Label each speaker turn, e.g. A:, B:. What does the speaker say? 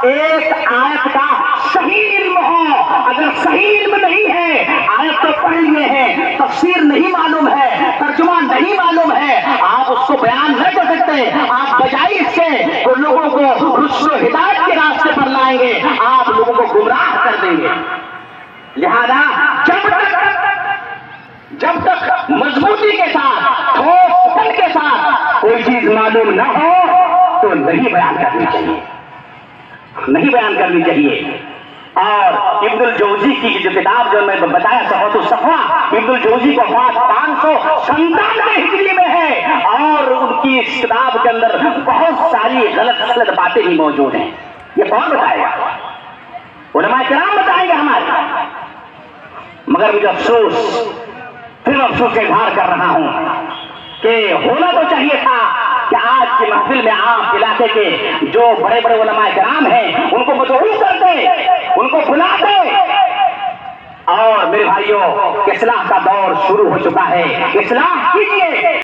A: ایک آیت کا صحیح علم ہو، اگر صحیح علم نہیں ہے، آیت تو پڑھ لیے ہیں، تفسیر نہیں معلوم ہے، ترجمہ نہیں معلوم ہے، آپ اس کو بیان نہیں کر سکتے، آپ بجائے اس سے کہ لوگوں کو رشد و ہدایت کے راستے پر لائیں گے، آپ لوگوں کو گمراہ کر دیں گے۔ لہذا جب تک مضبوطی کے ساتھ، ٹھوس پن کے ساتھ کوئی چیز معلوم نہ ہو تو نہیں بیان کرنی چاہیے، نہیں بیان کرنی چاہیے۔ اور ابن الجوزی کی جو کتاب جو میں بتایا صفوۃ الصفوہ، ابن الجوزی کو وفات 597 ہجری میں ہے، اور ان کی اس کتاب کے اندر بہت ساری غلط باتیں ہی موجود ہیں۔ یہ کون بتائے گا؟ علماء کرام بتائیں گے ہمارے۔ مگر مجھے پھر افسوس کا اظہار کر رہا ہوں کہ ہونا تو چاہیے تھا کہ آج کی محفل میں آپ علاقے کے جو بڑے بڑے علماء کرام ہیں ان کو مدعو کرتے، ان کو بلاتے۔ اور میرے بھائیوں، اصلاح کا دور شروع ہو چکا ہے، اصلاح کیجیے۔